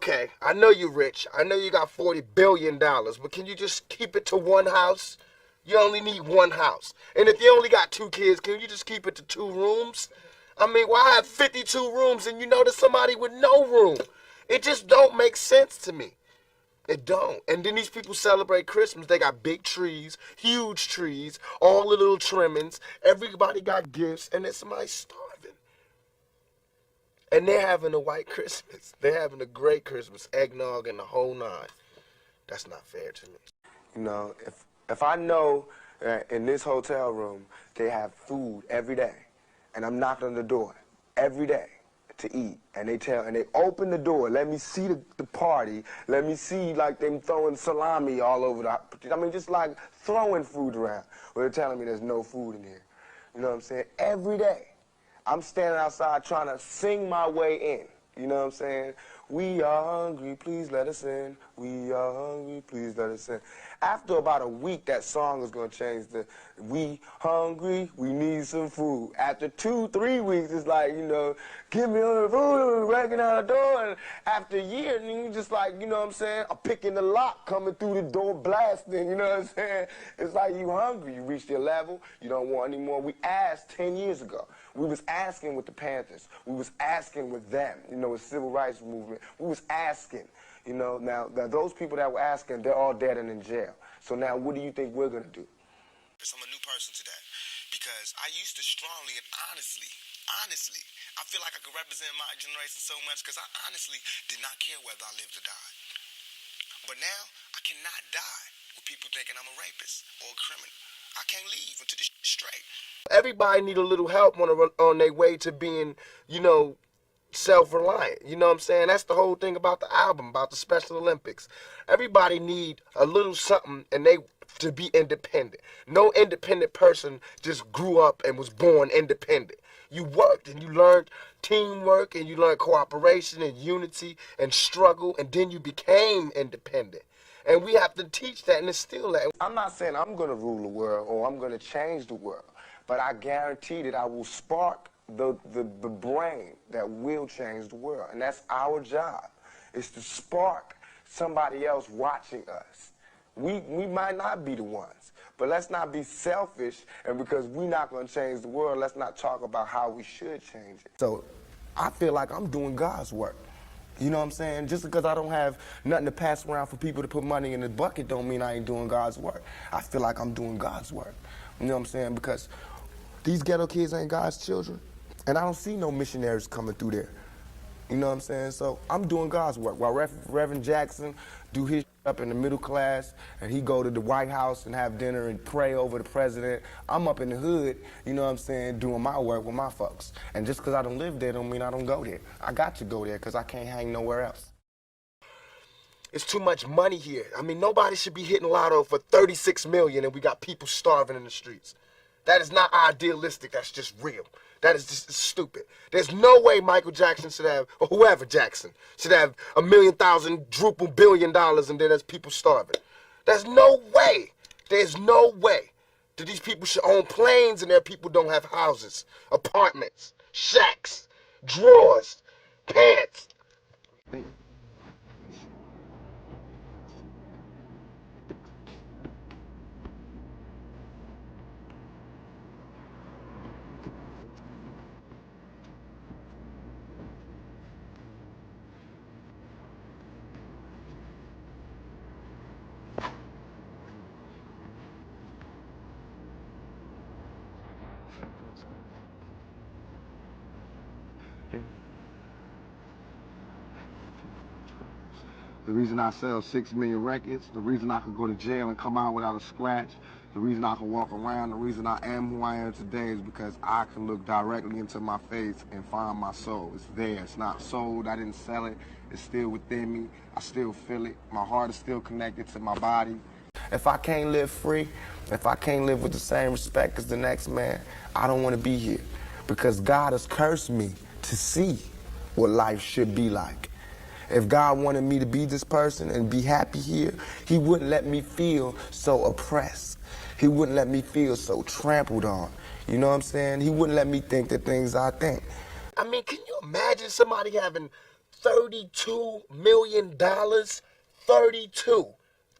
Okay, I know you're rich. I know you got $40 billion, but can you just keep it to one house? You only need one house. And if you only got 2 kids, can you just keep it to 2 rooms? I mean, why have 52 rooms and you know there's somebody with no room? It just don't make sense to me. It don't. And then these people celebrate Christmas. They got big trees, huge trees, all the little trimmings. Everybody got gifts, and then somebody's starving. And they're having a white Christmas. They're having a great Christmas, eggnog and the whole nine. That's not fair to me. You know, if I know in this hotel room they have food every day, and I'm knocking on the door every day to eat, and they open the door, let me see the party, let me see like them throwing salami all over I mean, just like throwing food around. Well, they're telling me there's no food in here. You know what I'm saying? Every day, I'm standing outside trying to sing my way in. You know what I'm saying? We are hungry, please let us in. We are hungry, please let us in. After about a week, that song is going to change to, we hungry, we need some food. After 2-3 weeks, it's like, you know, give me all the food, breaking out the door. And after a year, and you just like, you know what I'm saying, I'm picking the lock, coming through the door, blasting, you know what I'm saying? It's like you hungry, you reached your level, you don't want any more. We asked 10 years ago. We was asking with the Panthers. We was asking with them, you know, with civil rights movement. We was asking. You know, now those people that were asking, they're all dead and in jail. So now what do you think we're going to do? Because I'm a new person today. Because I used to strongly and honestly, I feel like I could represent my generation so much because I honestly did not care whether I lived or died. But now, I cannot die with people thinking I'm a rapist or a criminal. I can't leave until this shit's straight. Everybody need a little help on their way to being, you know, self-reliant. You know what I'm saying? That's the whole thing about the album, about the Special Olympics. Everybody need a little something and they to be independent. No independent person just grew up and was born independent. You worked and you learned teamwork and you learned cooperation and unity and struggle, and then you became independent. And we have to teach that and instill that. I'm not saying I'm going to rule the world or I'm going to change the world, but I guarantee that I will spark the brain that will change the world. And that's our job, is to spark somebody else watching us. We might not be the ones, but let's not be selfish, and because we're not going to change the world, let's not talk about how we should change it. So I feel like I'm doing God's work. You know what I'm saying? Just because I don't have nothing to pass around for people to put money in the bucket don't mean I ain't doing God's work. I feel like I'm doing God's work. You know what I'm saying? Because these ghetto kids ain't God's children. And I don't see no missionaries coming through there. You know what I'm saying? So I'm doing God's work. While Reverend Jackson do his up in the middle class, and he go to the White House and have dinner and pray over the president, I'm up in the hood, you know what I'm saying, doing my work with my folks. And just because I don't live there don't mean I don't go there. I got to go there because I can't hang nowhere else. It's too much money here. I mean, nobody should be hitting lotto for $36 million and we got people starving in the streets. That is not idealistic, that's just real. That is just stupid. There's no way Michael Jackson should have, or whoever Jackson, should have $1,000,000 billion and then there's people starving. There's no way. There's no way that these people should own planes and their people don't have houses, apartments, shacks, drawers, pants. The reason I sell 6 million records, the reason I can go to jail and come out without a scratch, the reason I can walk around, the reason I am who I am today is because I can look directly into my face and find my soul. It's there. It's not sold. I didn't sell it. It's still within me. I still feel it. My heart is still connected to my body. If I can't live free, if I can't live with the same respect as the next man, I don't want to be here. Because God has cursed me to see what life should be like. If God wanted me to be this person and be happy here, he wouldn't let me feel so oppressed. He wouldn't let me feel so trampled on. You know what I'm saying? He wouldn't let me think the things I think. I mean, can you imagine somebody having $32 million.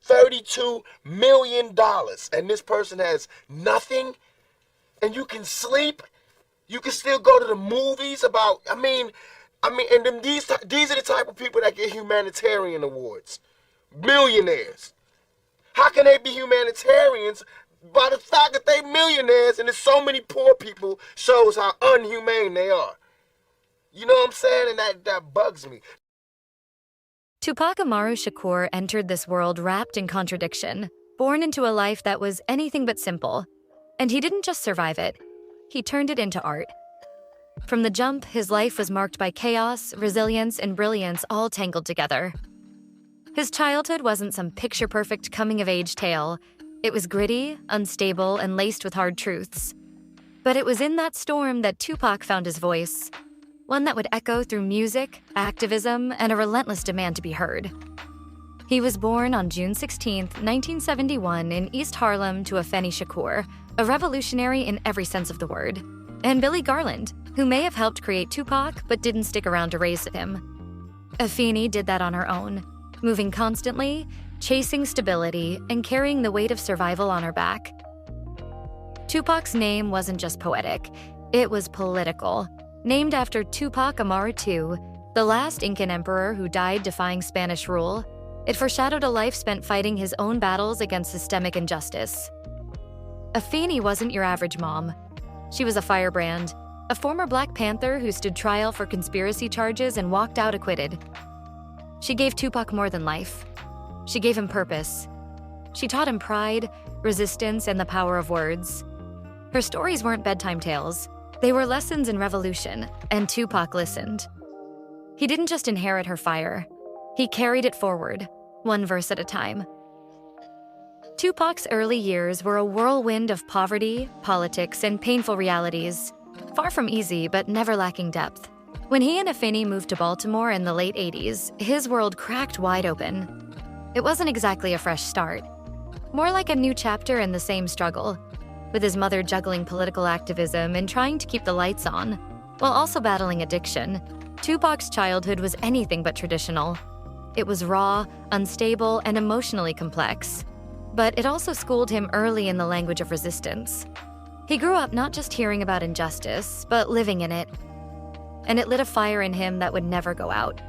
32 million dollars, and this person has nothing, and you can sleep, you can still go to the movies about, and then these are the type of people that get humanitarian awards. Millionaires. How can they be humanitarians? By the fact that they millionaires and there's so many poor people shows how unhumane they are. You know what I'm saying? And that bugs me. Tupac Amaru Shakur entered this world wrapped in contradiction, born into a life that was anything but simple. And he didn't just survive it, he turned it into art. From the jump, his life was marked by chaos, resilience, and brilliance all tangled together. His childhood wasn't some picture-perfect coming-of-age tale. It was gritty, unstable, and laced with hard truths. But it was in that storm that Tupac found his voice, one that would echo through music, activism, and a relentless demand to be heard. He was born on June 16, 1971 in East Harlem to Afeni Shakur, a revolutionary in every sense of the word, and Billy Garland, who may have helped create Tupac but didn't stick around to raise him. Afeni did that on her own, moving constantly, chasing stability, and carrying the weight of survival on her back. Tupac's name wasn't just poetic, it was political. Named after Tupac Amaru II, the last Incan emperor who died defying Spanish rule, it foreshadowed a life spent fighting his own battles against systemic injustice. Afeni wasn't your average mom. She was a firebrand, a former Black Panther who stood trial for conspiracy charges and walked out acquitted. She gave Tupac more than life. She gave him purpose. She taught him pride, resistance, and the power of words. Her stories weren't bedtime tales. They were lessons in revolution, and Tupac listened. He didn't just inherit her fire. He carried it forward, one verse at a time. Tupac's early years were a whirlwind of poverty, politics, and painful realities, far from easy but never lacking depth. When he and Afeni moved to Baltimore in the late 80s, his world cracked wide open. It wasn't exactly a fresh start, more like a new chapter in the same struggle, with his mother juggling political activism and trying to keep the lights on, while also battling addiction. Tupac's childhood was anything but traditional. It was raw, unstable, and emotionally complex. But it also schooled him early in the language of resistance. He grew up not just hearing about injustice, but living in it. And it lit a fire in him that would never go out.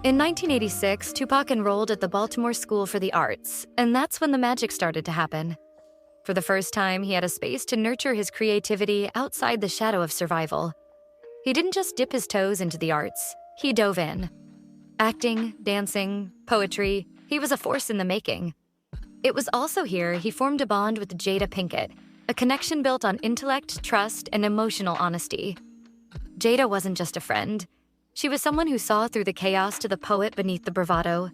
In 1986, Tupac enrolled at the Baltimore School for the Arts, and that's when the magic started to happen. For the first time, he had a space to nurture his creativity outside the shadow of survival. He didn't just dip his toes into the arts, he dove in. Acting, dancing, poetry, he was a force in the making. It was also here he formed a bond with Jada Pinkett, a connection built on intellect, trust, and emotional honesty. Jada wasn't just a friend. She was someone who saw through the chaos to the poet beneath the bravado.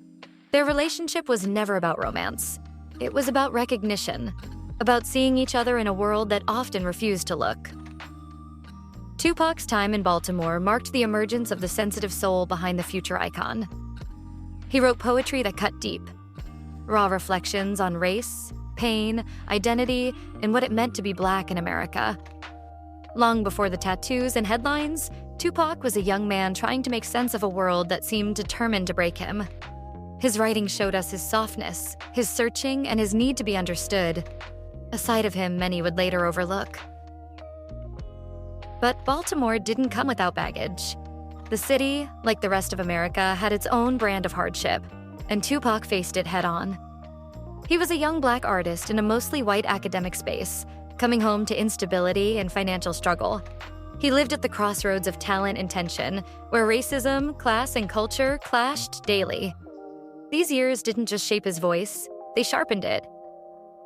Their relationship was never about romance. It was about recognition, about seeing each other in a world that often refused to look. Tupac's time in Baltimore marked the emergence of the sensitive soul behind the future icon. He wrote poetry that cut deep, raw reflections on race, pain, identity, and what it meant to be Black in America. Long before the tattoos and headlines, Tupac was a young man trying to make sense of a world that seemed determined to break him. His writing showed us his softness, his searching, and his need to be understood, a side of him many would later overlook. But Baltimore didn't come without baggage. The city, like the rest of America, had its own brand of hardship, and Tupac faced it head-on. He was a young Black artist in a mostly white academic space, coming home to instability and financial struggle. He lived at the crossroads of talent and tension, where racism, class, and culture clashed daily. These years didn't just shape his voice, they sharpened it.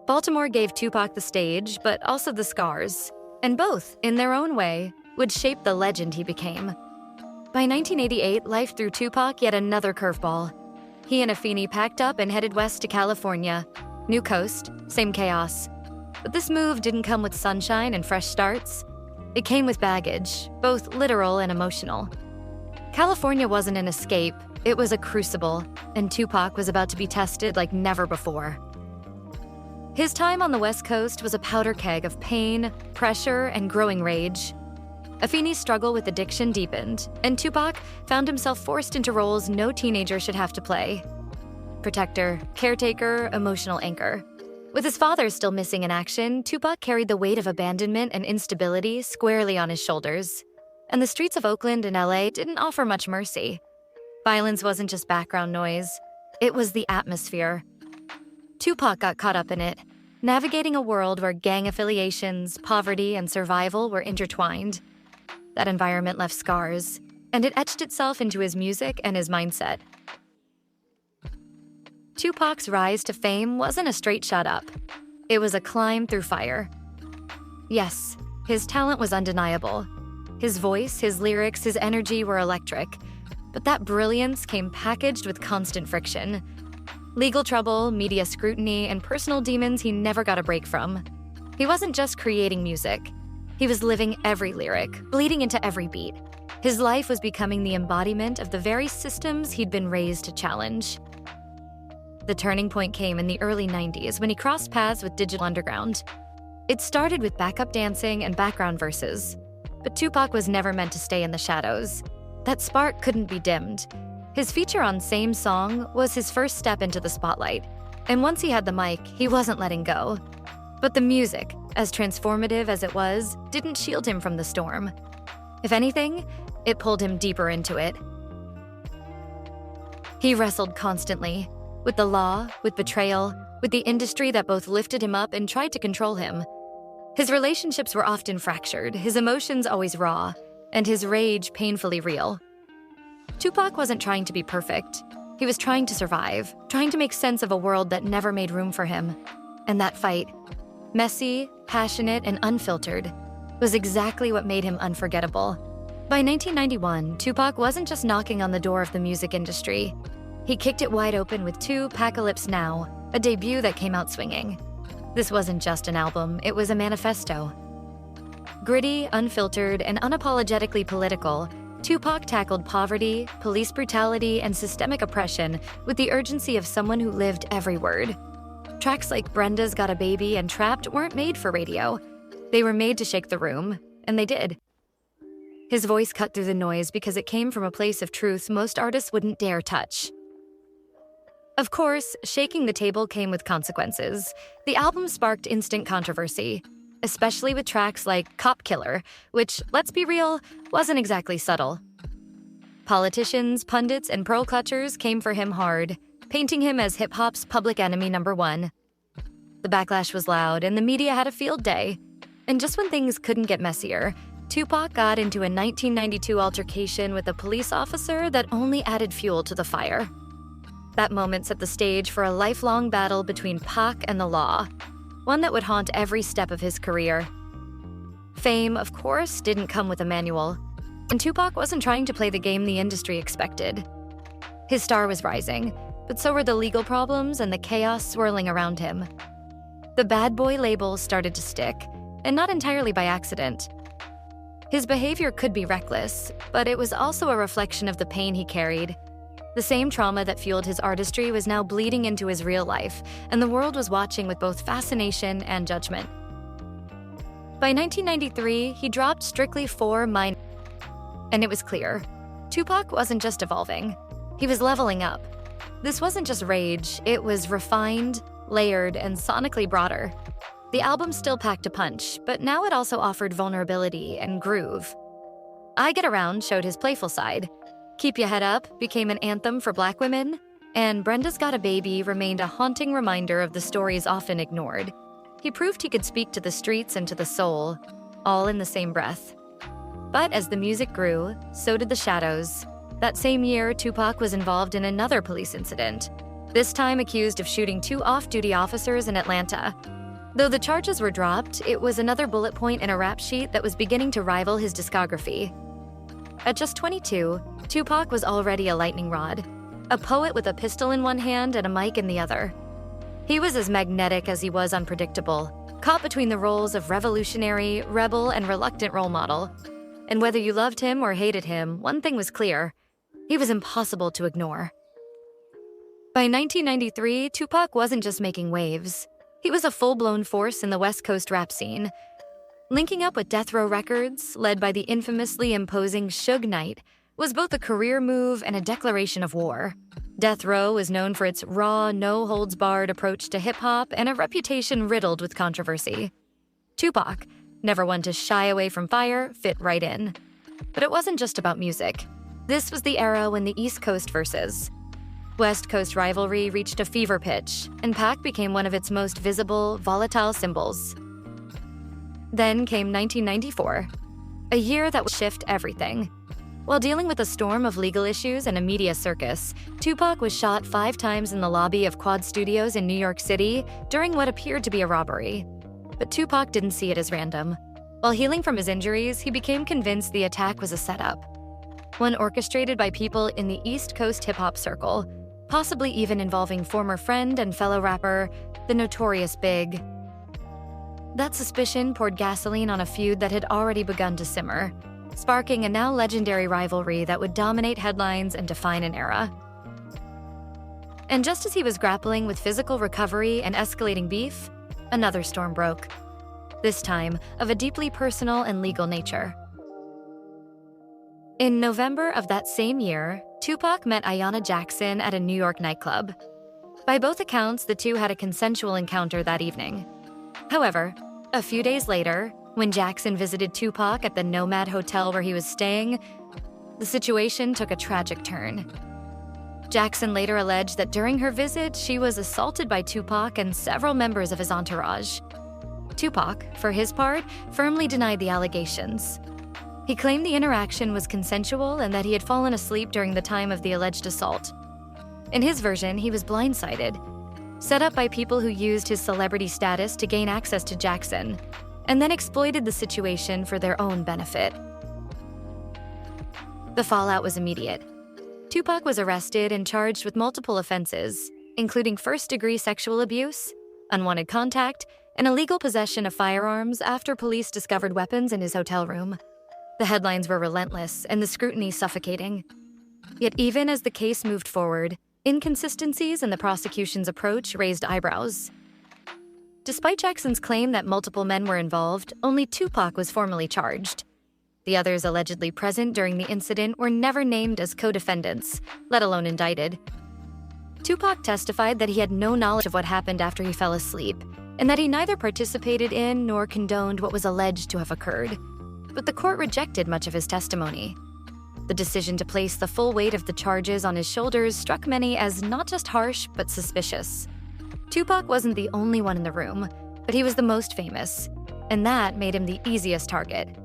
Baltimore gave Tupac the stage, but also the scars, and both, in their own way, would shape the legend he became. By 1988, life threw Tupac yet another curveball. He and Afeni packed up and headed west to California. New coast, same chaos. But this move didn't come with sunshine and fresh starts. It came with baggage, both literal and emotional. California wasn't an escape, it was a crucible, and Tupac was about to be tested like never before. His time on the West Coast was a powder keg of pain, pressure, and growing rage. Afeni's struggle with addiction deepened, and Tupac found himself forced into roles no teenager should have to play. Protector, caretaker, emotional anchor. With his father still missing in action, Tupac carried the weight of abandonment and instability squarely on his shoulders. And the streets of Oakland and LA didn't offer much mercy. Violence wasn't just background noise, it was the atmosphere. Tupac got caught up in it, navigating a world where gang affiliations, poverty, and survival were intertwined. That environment left scars, and it etched itself into his music and his mindset. Tupac's rise to fame wasn't a straight shot up. It was a climb through fire. Yes, his talent was undeniable. His voice, his lyrics, his energy were electric. But that brilliance came packaged with constant friction. Legal trouble, media scrutiny, and personal demons he never got a break from. He wasn't just creating music. He was living every lyric, bleeding into every beat. His life was becoming the embodiment of the very systems he'd been raised to challenge. The turning point came in the early 90s when he crossed paths with Digital Underground. It started with backup dancing and background verses. But Tupac was never meant to stay in the shadows. That spark couldn't be dimmed. His feature on Same Song was his first step into the spotlight. And once he had the mic, he wasn't letting go. But the music, as transformative as it was, didn't shield him from the storm. If anything, it pulled him deeper into it. He wrestled constantly, with the law, with betrayal, with the industry that both lifted him up and tried to control him. His relationships were often fractured, his emotions always raw, and his rage painfully real. Tupac wasn't trying to be perfect. He was trying to survive, trying to make sense of a world that never made room for him. And that fight, messy, passionate, and unfiltered, was exactly what made him unforgettable. By 1991, Tupac wasn't just knocking on the door of the music industry. He kicked it wide open with Tupacalypse Now, a debut that came out swinging. This wasn't just an album, it was a manifesto. Gritty, unfiltered, and unapologetically political, Tupac tackled poverty, police brutality, and systemic oppression with the urgency of someone who lived every word. Tracks like Brenda's Got a Baby and Trapped weren't made for radio. They were made to shake the room, and they did. His voice cut through the noise because it came from a place of truth most artists wouldn't dare touch. Of course, shaking the table came with consequences. The album sparked instant controversy, especially with tracks like Cop Killer, which, let's be real, wasn't exactly subtle. Politicians, pundits, and pearl clutchers came for him hard, painting him as hip-hop's public enemy #1. The backlash was loud, and the media had a field day. And just when things couldn't get messier, Tupac got into a 1992 altercation with a police officer that only added fuel to the fire. That moment set the stage for a lifelong battle between Pac and the law, one that would haunt every step of his career. Fame, of course, didn't come with a manual, and Tupac wasn't trying to play the game the industry expected. His star was rising, but so were the legal problems and the chaos swirling around him. The bad boy label started to stick, and not entirely by accident. His behavior could be reckless, but it was also a reflection of the pain he carried. The same trauma that fueled his artistry was now bleeding into his real life, and the world was watching with both fascination and judgment. By 1993, he dropped Strictly 4 Mine, and it was clear. Tupac wasn't just evolving, he was leveling up. This wasn't just rage, it was refined, layered, and sonically broader. The album still packed a punch, but now it also offered vulnerability and groove. I Get Around showed his playful side. Keep Ya Head Up became an anthem for Black women, and Brenda's Got a Baby remained a haunting reminder of the stories often ignored. He proved he could speak to the streets and to the soul, all in the same breath. But as the music grew, so did the shadows. That same year, Tupac was involved in another police incident, this time accused of shooting 2 off-duty officers in Atlanta. Though the charges were dropped, it was another bullet point in a rap sheet that was beginning to rival his discography. At just 22, Tupac was already a lightning rod, a poet with a pistol in one hand and a mic in the other. He was as magnetic as he was unpredictable, caught between the roles of revolutionary, rebel, and reluctant role model. And whether you loved him or hated him, one thing was clear: he was impossible to ignore. By 1993, Tupac wasn't just making waves. He was a full-blown force in the West Coast rap scene. Linking up with Death Row Records, led by the infamously imposing Suge Knight, was both a career move and a declaration of war. Death Row was known for its raw, no-holds-barred approach to hip-hop and a reputation riddled with controversy. Tupac, never one to shy away from fire, fit right in. But it wasn't just about music. This was the era when the East Coast versus West Coast rivalry reached a fever pitch, and Pac became one of its most visible, volatile symbols. Then came 1994, a year that would shift everything. While dealing with a storm of legal issues and a media circus, Tupac was shot 5 times in the lobby of Quad Studios in New York City during what appeared to be a robbery. But Tupac didn't see it as random. While healing from his injuries, he became convinced the attack was a setup, one orchestrated by people in the East Coast hip-hop circle, possibly even involving former friend and fellow rapper, the Notorious Big. That suspicion poured gasoline on a feud that had already begun to simmer, sparking a now legendary rivalry that would dominate headlines and define an era. And just as he was grappling with physical recovery and escalating beef, another storm broke, this time of a deeply personal and legal nature. In November of that same year, Tupac met Ayanna Jackson at a New York nightclub. By both accounts, the two had a consensual encounter that evening. However, a few days later, when Jackson visited Tupac at the Nomad Hotel where he was staying, the situation took a tragic turn. Jackson later alleged that during her visit, she was assaulted by Tupac and several members of his entourage. Tupac, for his part, firmly denied the allegations. He claimed the interaction was consensual and that he had fallen asleep during the time of the alleged assault. In his version, he was blindsided, set up by people who used his celebrity status to gain access to Jackson, and then exploited the situation for their own benefit. The fallout was immediate. Tupac was arrested and charged with multiple offenses, including first-degree sexual abuse, unwanted contact, and illegal possession of firearms after police discovered weapons in his hotel room. The headlines were relentless and the scrutiny suffocating. Yet even as the case moved forward, inconsistencies in the prosecution's approach raised eyebrows. Despite Jackson's claim that multiple men were involved, only Tupac was formally charged. The others allegedly present during the incident were never named as co-defendants, let alone indicted. Tupac testified that he had no knowledge of what happened after he fell asleep, and that he neither participated in nor condoned what was alleged to have occurred. But the court rejected much of his testimony. The decision to place the full weight of the charges on his shoulders struck many as not just harsh, but suspicious. Tupac wasn't the only one in the room, but he was the most famous, and that made him the easiest target.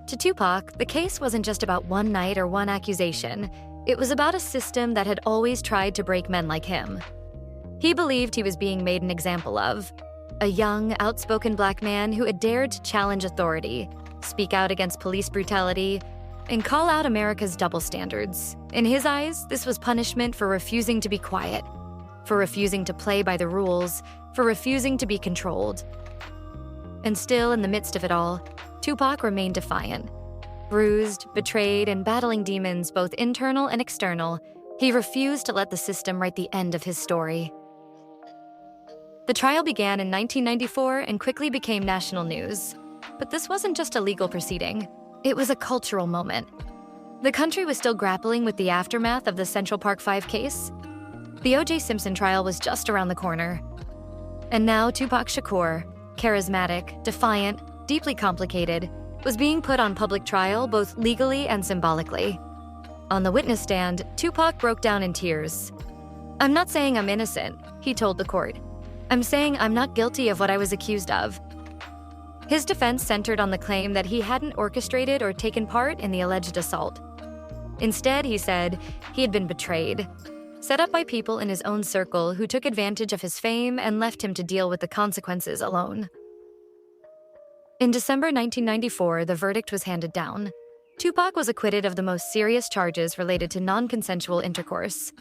To Tupac, the case wasn't just about one night or one accusation. It was about a system that had always tried to break men like him. He believed he was being made an example of, a young, outspoken black man who had dared to challenge authority, speak out against police brutality, and call out America's double standards. In his eyes, this was punishment for refusing to be quiet, for refusing to play by the rules, for refusing to be controlled. And still, in the midst of it all, Tupac remained defiant. Bruised, betrayed, and battling demons both internal and external, he refused to let the system write the end of his story. The trial began in 1994 and quickly became national news. But this wasn't just a legal proceeding. It was a cultural moment. The country was still grappling with the aftermath of the Central Park 5 case. The O.J. Simpson trial was just around the corner. And now Tupac Shakur, charismatic, defiant, deeply complicated, was being put on public trial both legally and symbolically. On the witness stand, Tupac broke down in tears. "I'm not saying I'm innocent," he told the court. "I'm saying I'm not guilty of what I was accused of." His defense centered on the claim that he hadn't orchestrated or taken part in the alleged assault. Instead, he said, he had been betrayed, set up by people in his own circle who took advantage of his fame and left him to deal with the consequences alone. In December 1994, the verdict was handed down. Tupac was acquitted of the most serious charges related to non-consensual intercourse.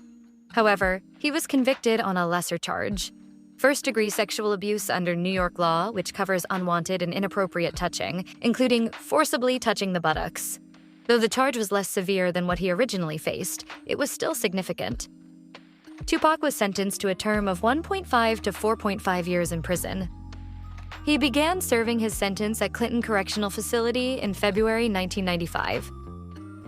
However, he was convicted on a lesser charge: first-degree sexual abuse under New York law, which covers unwanted and inappropriate touching, including forcibly touching the buttocks. Though the charge was less severe than what he originally faced, it was still significant. Tupac was sentenced to a term of 1.5 to 4.5 years in prison. He began serving his sentence at Clinton Correctional Facility in February 1995.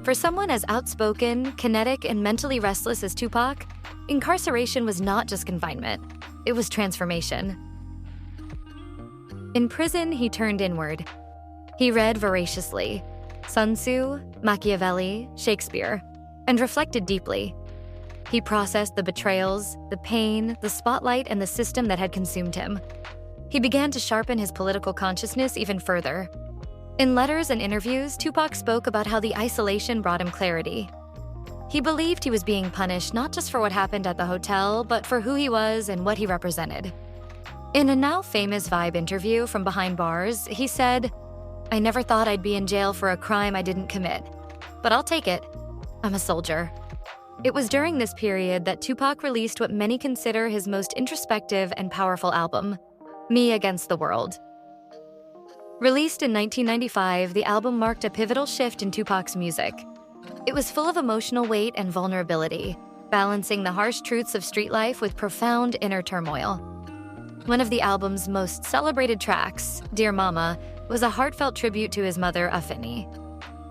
For someone as outspoken, kinetic, and mentally restless as Tupac, incarceration was not just confinement, it was transformation. In prison, he turned inward. He read voraciously, Sun Tzu, Machiavelli, Shakespeare, and reflected deeply. He processed the betrayals, the pain, the spotlight, and the system that had consumed him. He began to sharpen his political consciousness even further. In letters and interviews, Tupac spoke about how the isolation brought him clarity. He believed he was being punished not just for what happened at the hotel, but for who he was and what he represented. In a now famous Vibe interview from behind bars, he said, "I never thought I'd be in jail for a crime I didn't commit. But I'll take it. I'm a soldier." It was during this period that Tupac released what many consider his most introspective and powerful album, Me Against the World. Released in 1995, the album marked a pivotal shift in Tupac's music. It was full of emotional weight and vulnerability, balancing the harsh truths of street life with profound inner turmoil. One of the album's most celebrated tracks, Dear Mama, was a heartfelt tribute to his mother, Afeni.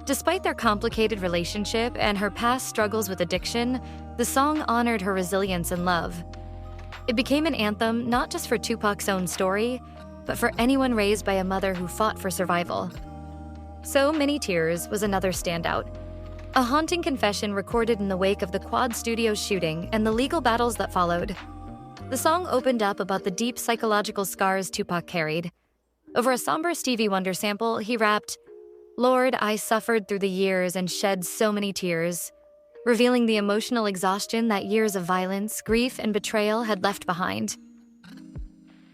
Despite their complicated relationship and her past struggles with addiction, the song honored her resilience and love. It became an anthem not just for Tupac's own story, but for anyone raised by a mother who fought for survival. So Many Tears was another standout. A haunting confession recorded in the wake of the Quad Studios shooting and the legal battles that followed. The song opened up about the deep psychological scars Tupac carried. Over a somber Stevie Wonder sample, he rapped, "Lord, I suffered through the years and shed so many tears," revealing the emotional exhaustion that years of violence, grief, and betrayal had left behind.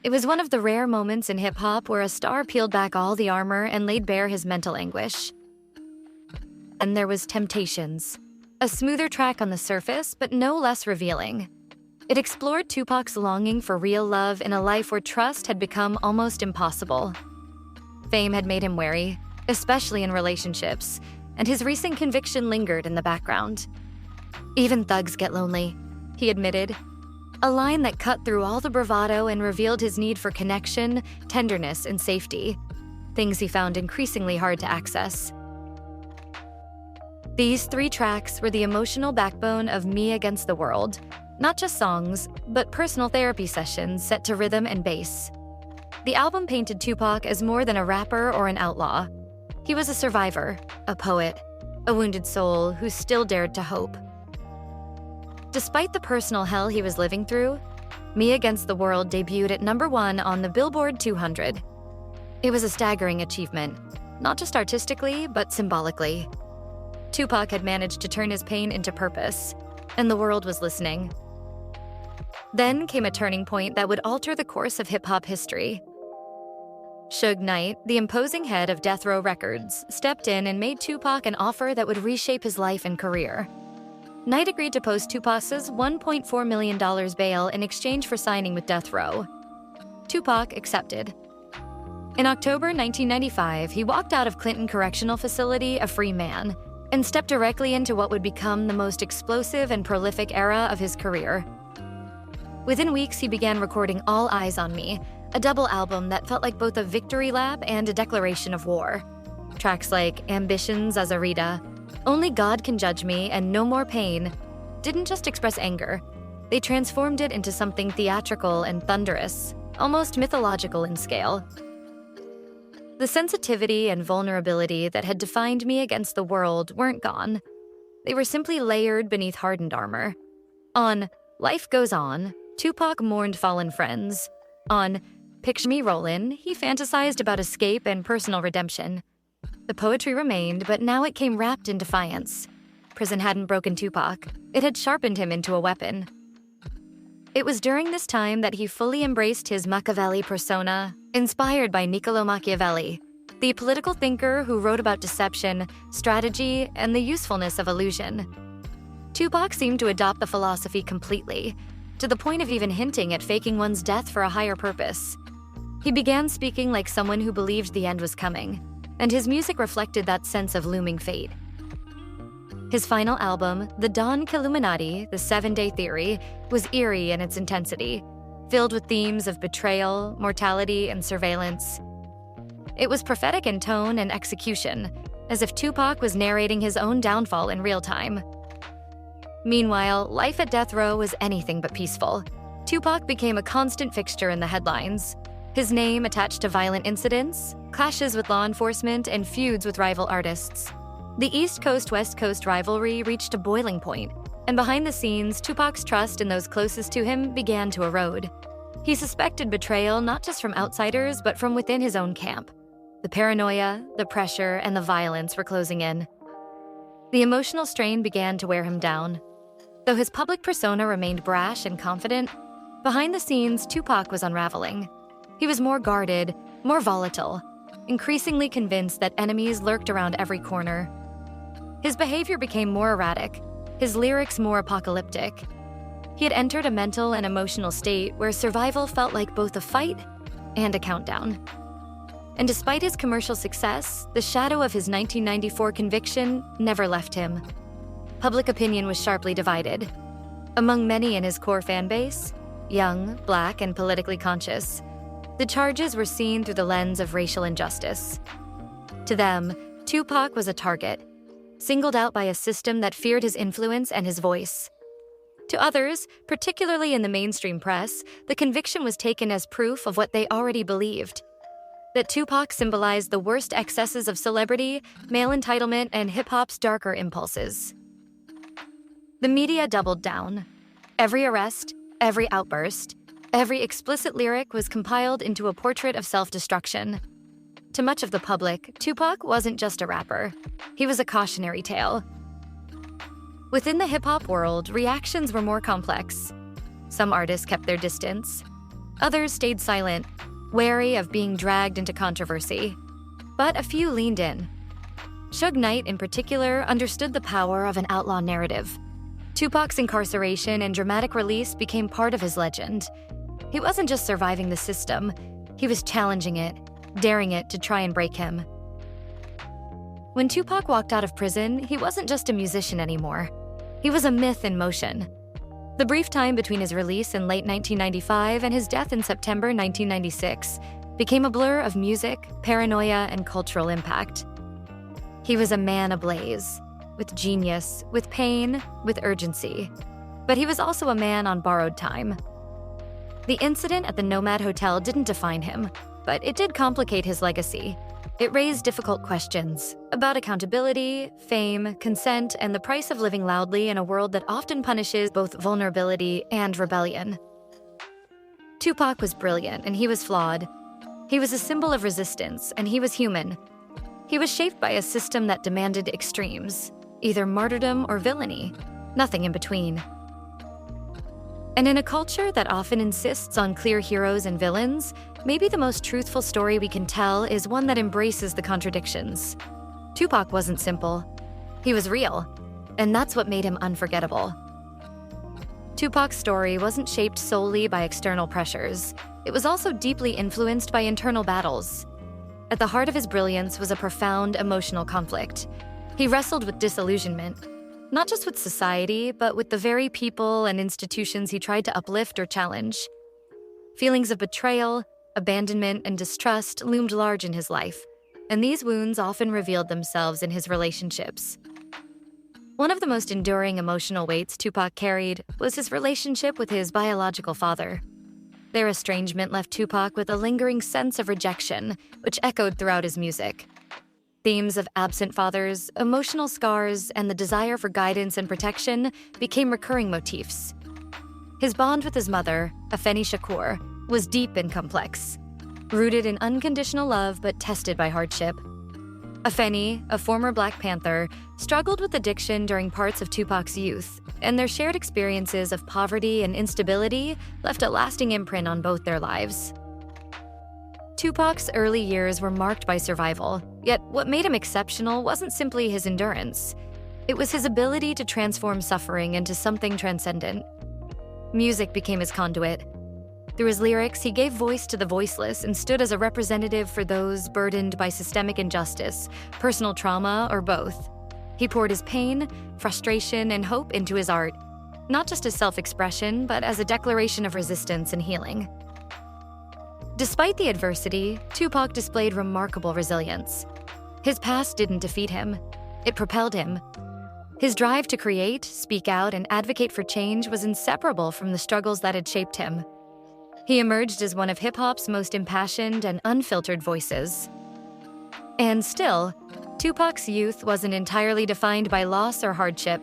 It was one of the rare moments in hip-hop where a star peeled back all the armor and laid bare his mental anguish. And there was Temptations, a smoother track on the surface, but no less revealing. It explored Tupac's longing for real love in a life where trust had become almost impossible. Fame had made him wary, especially in relationships, and his recent conviction lingered in the background. "Even thugs get lonely," he admitted, a line that cut through all the bravado and revealed his need for connection, tenderness, and safety, things he found increasingly hard to access. These 3 tracks were the emotional backbone of Me Against the World, not just songs, but personal therapy sessions set to rhythm and bass. The album painted Tupac as more than a rapper or an outlaw. He was a survivor, a poet, a wounded soul who still dared to hope. Despite the personal hell he was living through, Me Against the World debuted at #1 on the Billboard 200. It was a staggering achievement, not just artistically, but symbolically. Tupac had managed to turn his pain into purpose, and the world was listening. Then came a turning point that would alter the course of hip-hop history. Suge Knight, the imposing head of Death Row Records, stepped in and made Tupac an offer that would reshape his life and career. Knight agreed to post Tupac's $1.4 million bail in exchange for signing with Death Row. Tupac accepted. In October 1995, he walked out of Clinton Correctional Facility a free man and stepped directly into what would become the most explosive and prolific era of his career. Within weeks, he began recording All Eyes on Me, a double album that felt like both a victory lap and a declaration of war. Tracks like Ambitions Azarita, Only God Can Judge Me, and No More Pain didn't just express anger. They transformed it into something theatrical and thunderous, almost mythological in scale. The sensitivity and vulnerability that had defined Me Against the World weren't gone. They were simply layered beneath hardened armor. On Life Goes On, Tupac mourned fallen friends. On Picture Me Rollin', he fantasized about escape and personal redemption. The poetry remained, but now it came wrapped in defiance. Prison hadn't broken Tupac. It had sharpened him into a weapon. It was during this time that he fully embraced his Machiavelli persona, inspired by Niccolo Machiavelli, the political thinker who wrote about deception, strategy, and the usefulness of illusion. Tupac seemed to adopt the philosophy completely, to the point of even hinting at faking one's death for a higher purpose. He began speaking like someone who believed the end was coming, and his music reflected that sense of looming fate. His final album, The Don Killuminati, The 7-Day Theory, was eerie in its intensity, filled with themes of betrayal, mortality, and surveillance. It was prophetic in tone and execution, as if Tupac was narrating his own downfall in real time. Meanwhile, life at death row was anything but peaceful. Tupac became a constant fixture in the headlines. His name attached to violent incidents, clashes with law enforcement, and feuds with rival artists. The East Coast-West Coast rivalry reached a boiling point, and behind the scenes, Tupac's trust in those closest to him began to erode. He suspected betrayal not just from outsiders, but from within his own camp. The paranoia, the pressure, and the violence were closing in. The emotional strain began to wear him down. Though his public persona remained brash and confident, behind the scenes, Tupac was unraveling. He was more guarded, more volatile, increasingly convinced that enemies lurked around every corner. His behavior became more erratic, his lyrics more apocalyptic. He had entered a mental and emotional state where survival felt like both a fight and a countdown. And despite his commercial success, the shadow of his 1994 conviction never left him. Public opinion was sharply divided. Among many in his core fan base, young, Black, and politically conscious, the charges were seen through the lens of racial injustice. To them, Tupac was a target, singled out by a system that feared his influence and his voice. To others, particularly in the mainstream press, the conviction was taken as proof of what they already believed: that Tupac symbolized the worst excesses of celebrity, male entitlement, and hip-hop's darker impulses. The media doubled down. Every arrest, every outburst, every explicit lyric was compiled into a portrait of self-destruction. To much of the public, Tupac wasn't just a rapper. He was a cautionary tale. Within the hip-hop world, reactions were more complex. Some artists kept their distance. Others stayed silent, wary of being dragged into controversy. But a few leaned in. Suge Knight, in particular, understood the power of an outlaw narrative. Tupac's incarceration and dramatic release became part of his legend. He wasn't just surviving the system, he was challenging it, daring it to try and break him. When Tupac walked out of prison, he wasn't just a musician anymore. He was a myth in motion. The brief time between his release in late 1995 and his death in September 1996 became a blur of music, paranoia, and cultural impact. He was a man ablaze, with genius, with pain, with urgency. But he was also a man on borrowed time. The incident at the Nomad Hotel didn't define him, but it did complicate his legacy. It raised difficult questions about accountability, fame, consent, and the price of living loudly in a world that often punishes both vulnerability and rebellion. Tupac was brilliant, and he was flawed. He was a symbol of resistance, and he was human. He was shaped by a system that demanded extremes, either martyrdom or villainy, nothing in between. And in a culture that often insists on clear heroes and villains, maybe the most truthful story we can tell is one that embraces the contradictions. Tupac wasn't simple. He was real, and that's what made him unforgettable. Tupac's story wasn't shaped solely by external pressures. It was also deeply influenced by internal battles. At the heart of his brilliance was a profound emotional conflict. He wrestled with disillusionment, not just with society, but with the very people and institutions he tried to uplift or challenge. Feelings of betrayal, abandonment, and distrust loomed large in his life, and these wounds often revealed themselves in his relationships. One of the most enduring emotional weights Tupac carried was his relationship with his biological father. Their estrangement left Tupac with a lingering sense of rejection, which echoed throughout his music. Themes of absent fathers, emotional scars, and the desire for guidance and protection became recurring motifs. His bond with his mother, Tupac Shakur, was deep and complex, rooted in unconditional love but tested by hardship. Afeni, a former Black Panther, struggled with addiction during parts of Tupac's youth, and their shared experiences of poverty and instability left a lasting imprint on both their lives. Tupac's early years were marked by survival, yet what made him exceptional wasn't simply his endurance. It was his ability to transform suffering into something transcendent. Music became his conduit. Through his lyrics, he gave voice to the voiceless and stood as a representative for those burdened by systemic injustice, personal trauma, or both. He poured his pain, frustration, and hope into his art, not just as self-expression, but as a declaration of resistance and healing. Despite the adversity, Tupac displayed remarkable resilience. His past didn't defeat him, it propelled him. His drive to create, speak out, and advocate for change was inseparable from the struggles that had shaped him. He emerged as one of hip-hop's most impassioned and unfiltered voices. And still, Tupac's youth wasn't entirely defined by loss or hardship.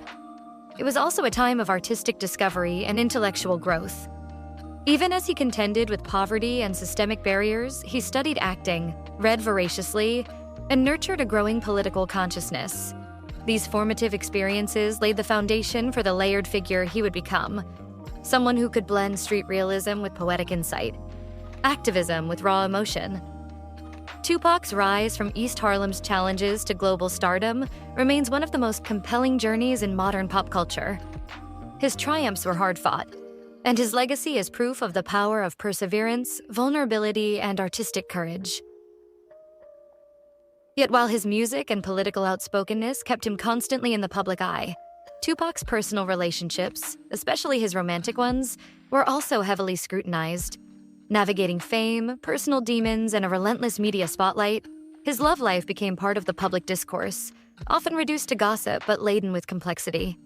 It was also a time of artistic discovery and intellectual growth. Even as he contended with poverty and systemic barriers, he studied acting, read voraciously, and nurtured a growing political consciousness. These formative experiences laid the foundation for the layered figure he would become, someone who could blend street realism with poetic insight, activism with raw emotion. Tupac's rise from East Harlem's challenges to global stardom remains one of the most compelling journeys in modern pop culture. His triumphs were hard-fought, and his legacy is proof of the power of perseverance, vulnerability, and artistic courage. Yet while his music and political outspokenness kept him constantly in the public eye, Tupac's personal relationships, especially his romantic ones, were also heavily scrutinized. Navigating fame, personal demons, and a relentless media spotlight, his love life became part of the public discourse, often reduced to gossip but laden with complexity.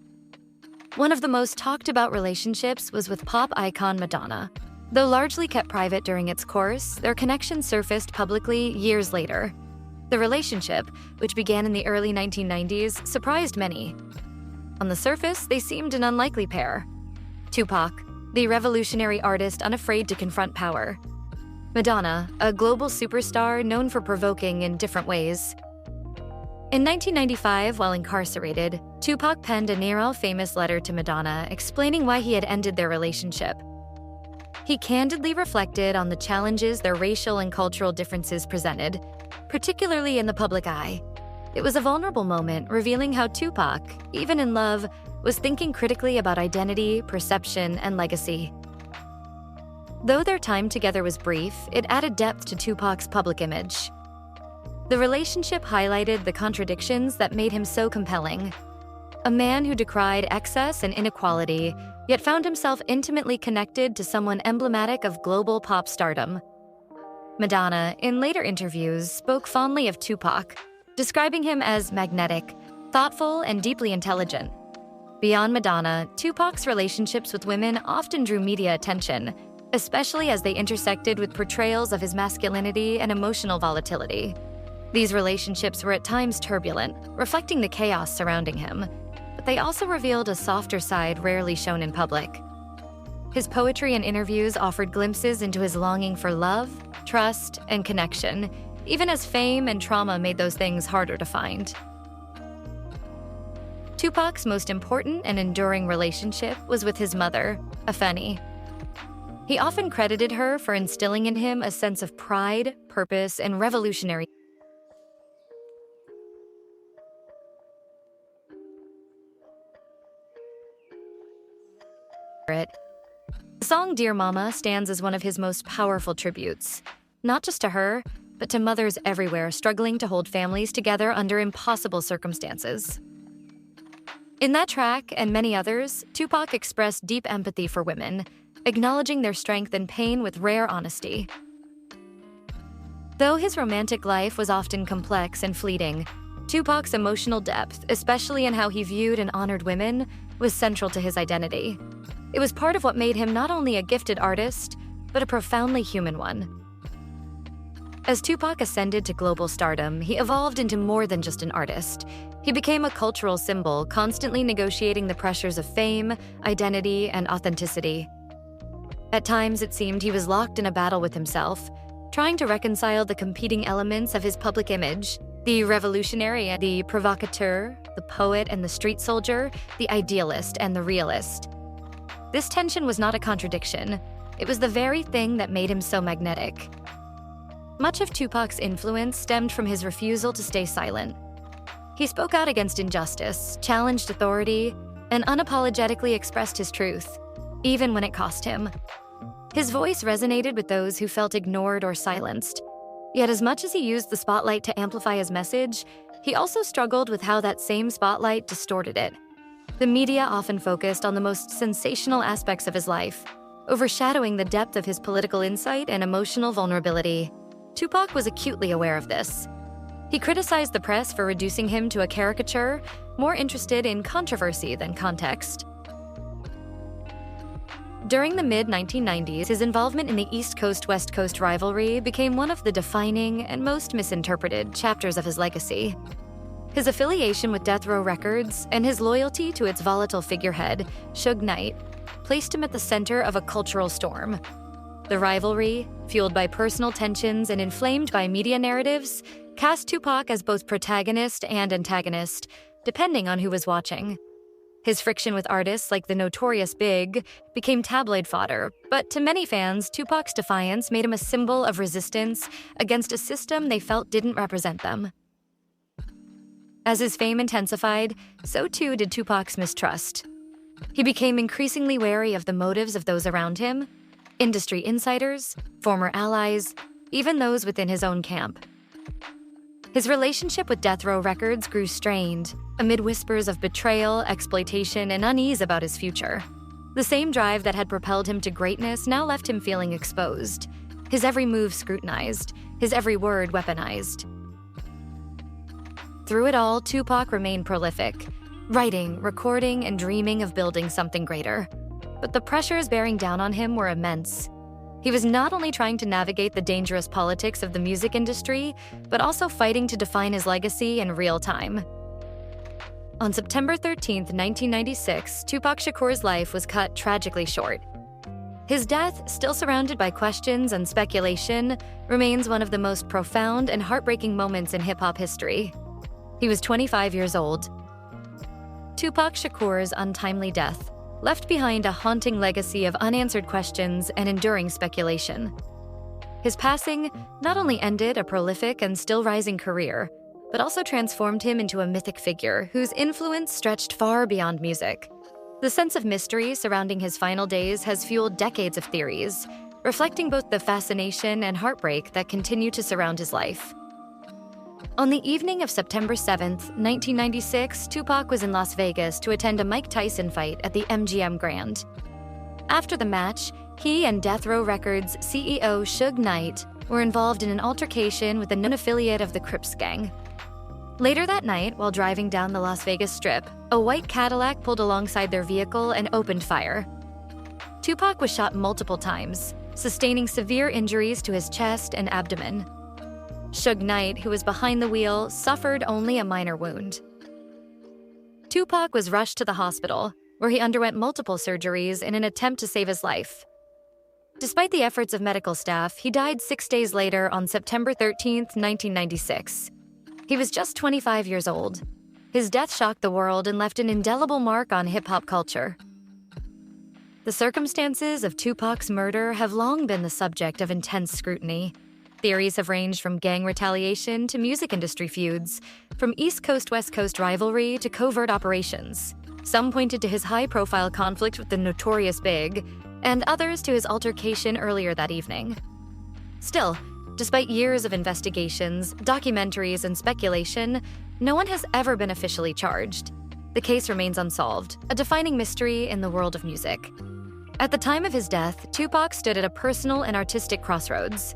One of the most talked about relationships was with pop icon Madonna. Though largely kept private during its course, their connection surfaced publicly years later. The relationship, which began in the early 1990s, surprised many. On the surface, they seemed an unlikely pair. Tupac, the revolutionary artist unafraid to confront power. Madonna, a global superstar known for provoking in different ways. In 1995, while incarcerated, Tupac penned a near-all-famous letter to Madonna explaining why he had ended their relationship. He candidly reflected on the challenges their racial and cultural differences presented, particularly in the public eye. It was a vulnerable moment, revealing how Tupac, even in love, was thinking critically about identity, perception, and legacy. Though their time together was brief, it added depth to Tupac's public image. The relationship highlighted the contradictions that made him so compelling. A man who decried excess and inequality, yet found himself intimately connected to someone emblematic of global pop stardom. Madonna, in later interviews, spoke fondly of Tupac, describing him as magnetic, thoughtful, and deeply intelligent. Beyond Madonna, Tupac's relationships with women often drew media attention, especially as they intersected with portrayals of his masculinity and emotional volatility. These relationships were at times turbulent, reflecting the chaos surrounding him, but they also revealed a softer side rarely shown in public. His poetry and interviews offered glimpses into his longing for love, trust, and connection, even as fame and trauma made those things harder to find. Tupac's most important and enduring relationship was with his mother, Afeni. He often credited her for instilling in him a sense of pride, purpose, and revolutionary spirit. The song Dear Mama stands as one of his most powerful tributes, not just to her, but to mothers everywhere struggling to hold families together under impossible circumstances. In that track, and many others, Tupac expressed deep empathy for women, acknowledging their strength and pain with rare honesty. Though his romantic life was often complex and fleeting, Tupac's emotional depth, especially in how he viewed and honored women, was central to his identity. It was part of what made him not only a gifted artist, but a profoundly human one. As Tupac ascended to global stardom, he evolved into more than just an artist. He became a cultural symbol, constantly negotiating the pressures of fame, identity, and authenticity. At times, it seemed he was locked in a battle with himself, trying to reconcile the competing elements of his public image: the revolutionary and the provocateur, the poet and the street soldier, the idealist and the realist. This tension was not a contradiction. It was the very thing that made him so magnetic. Much of Tupac's influence stemmed from his refusal to stay silent. He spoke out against injustice, challenged authority, and unapologetically expressed his truth, even when it cost him. His voice resonated with those who felt ignored or silenced. Yet as much as he used the spotlight to amplify his message, he also struggled with how that same spotlight distorted it. the media often focused on the most sensational aspects of his life, overshadowing the depth of his political insight and emotional vulnerability. Tupac was acutely aware of this. He criticized the press for reducing him to a caricature, more interested in controversy than context. During the mid-1990s, his involvement in the East Coast-West Coast rivalry became one of the defining and most misinterpreted chapters of his legacy. His affiliation with Death Row Records and his loyalty to its volatile figurehead, Suge Knight, placed him at the center of a cultural storm. The rivalry, fueled by personal tensions and inflamed by media narratives, cast Tupac as both protagonist and antagonist, depending on who was watching. His friction with artists like the Notorious Big became tabloid fodder, but to many fans, Tupac's defiance made him a symbol of resistance against a system they felt didn't represent them. As his fame intensified, so too did Tupac's mistrust. He became increasingly wary of the motives of those around him, industry insiders, former allies, even those within his own camp. His relationship with Death Row Records grew strained, amid whispers of betrayal, exploitation, and unease about his future. The same drive that had propelled him to greatness now left him feeling exposed, his every move scrutinized, his every word weaponized. Through it all, Tupac remained prolific, writing, recording, and dreaming of building something greater. But the pressures bearing down on him were immense. He was not only trying to navigate the dangerous politics of the music industry, but also fighting to define his legacy in real time. On September 13, 1996, Tupac Shakur's life was cut tragically short. His death, still surrounded by questions and speculation, remains one of the most profound and heartbreaking moments in hip-hop history. He was 25 years old. Tupac Shakur's untimely death left behind a haunting legacy of unanswered questions and enduring speculation. His passing not only ended a prolific and still rising career, but also transformed him into a mythic figure whose influence stretched far beyond music. The sense of mystery surrounding his final days has fueled decades of theories, reflecting both the fascination and heartbreak that continue to surround his life. On the evening of September 7, 1996, Tupac was in Las Vegas to attend a Mike Tyson fight at the MGM Grand. After the match, he and Death Row Records CEO Suge Knight were involved in an altercation with a known affiliate of the Crips gang. Later that night, while driving down the Las Vegas Strip, a white Cadillac pulled alongside their vehicle and opened fire. Tupac was shot multiple times, sustaining severe injuries to his chest and abdomen. Suge Knight, who was behind the wheel, suffered only a minor wound. Tupac was rushed to the hospital, where he underwent multiple surgeries in an attempt to save his life. Despite the efforts of medical staff, he died 6 days later on September 13, 1996. He was just 25 years old. His death shocked the world and left an indelible mark on hip-hop culture. The circumstances of Tupac's murder have long been the subject of intense scrutiny. Theories have ranged from gang retaliation to music industry feuds, from East Coast-West Coast rivalry to covert operations. Some pointed to his high-profile conflict with the Notorious Big, and others to his altercation earlier that evening. Still, despite years of investigations, documentaries, and speculation, no one has ever been officially charged. The case remains unsolved, a defining mystery in the world of music. At the time of his death, Tupac stood at a personal and artistic crossroads.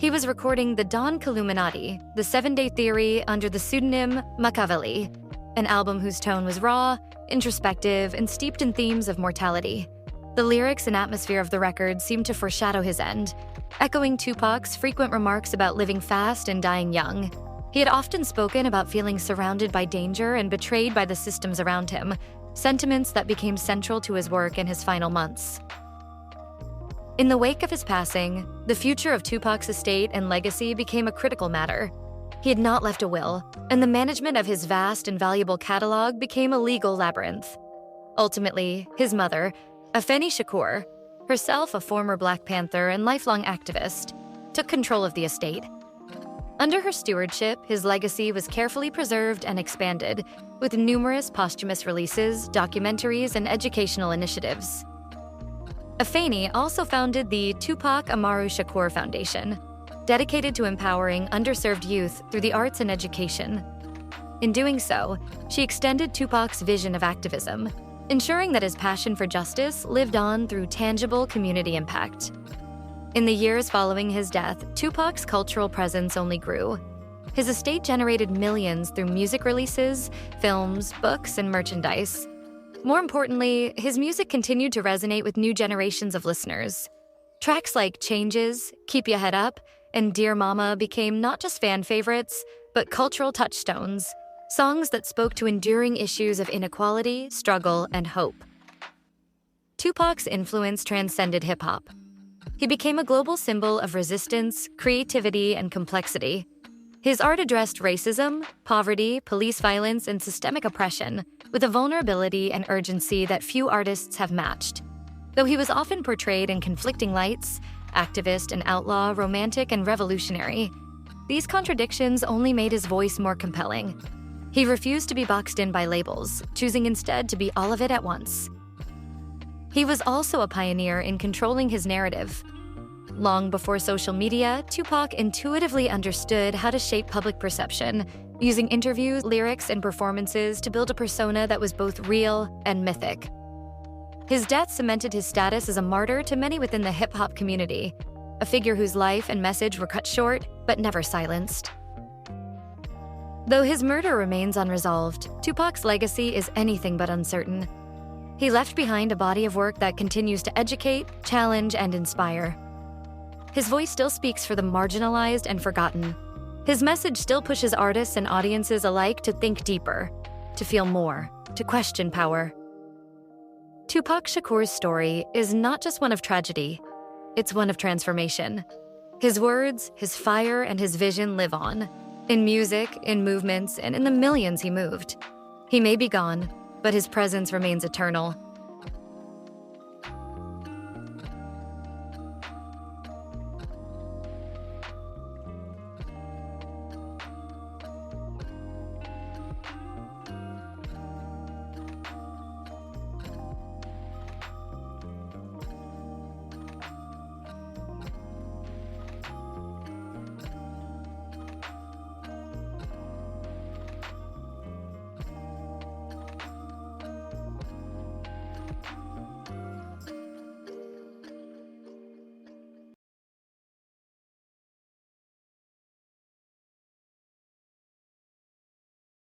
He was recording the Don Killuminati, the 7-Day Theory, under the pseudonym Machiavelli, an album whose tone was raw, introspective, and steeped in themes of mortality. The lyrics and atmosphere of the record seemed to foreshadow his end, echoing Tupac's frequent remarks about living fast and dying young. He had often spoken about feeling surrounded by danger and betrayed by the systems around him, sentiments that became central to his work in his final months. In the wake of his passing, the future of Tupac's estate and legacy became a critical matter. He had not left a will, and the management of his vast and valuable catalog became a legal labyrinth. Ultimately, his mother, Afeni Shakur, herself a former Black Panther and lifelong activist, took control of the estate. Under her stewardship, his legacy was carefully preserved and expanded, with numerous posthumous releases, documentaries, and educational initiatives. Afeni also founded the Tupac Amaru Shakur Foundation, dedicated to empowering underserved youth through the arts and education. In doing so, she extended Tupac's vision of activism, ensuring that his passion for justice lived on through tangible community impact. In the years following his death, Tupac's cultural presence only grew. His estate generated millions through music releases, films, books, and merchandise. More importantly, his music continued to resonate with new generations of listeners. Tracks like Changes, Keep Ya Head Up, and Dear Mama became not just fan favorites, but cultural touchstones, songs that spoke to enduring issues of inequality, struggle, and hope. Tupac's influence transcended hip-hop. He became a global symbol of resistance, creativity, and complexity. His art addressed racism, poverty, police violence, and systemic oppression with a vulnerability and urgency that few artists have matched. Though he was often portrayed in conflicting lights, activist and outlaw, romantic and revolutionary, these contradictions only made his voice more compelling. He refused to be boxed in by labels, choosing instead to be all of it at once. He was also a pioneer in controlling his narrative. Long before social media, Tupac intuitively understood how to shape public perception, using interviews, lyrics, and performances to build a persona that was both real and mythic. His death cemented his status as a martyr to many within the hip-hop community, a figure whose life and message were cut short, but never silenced. Though his murder remains unresolved, Tupac's legacy is anything but uncertain. He left behind a body of work that continues to educate, challenge, and inspire. His voice still speaks for the marginalized and forgotten. His message still pushes artists and audiences alike to think deeper, to feel more, to question power. Tupac Shakur's story is not just one of tragedy, it's one of transformation. His words, his fire, and his vision live on, in music, in movements, and in the millions he moved. He may be gone, but his presence remains eternal.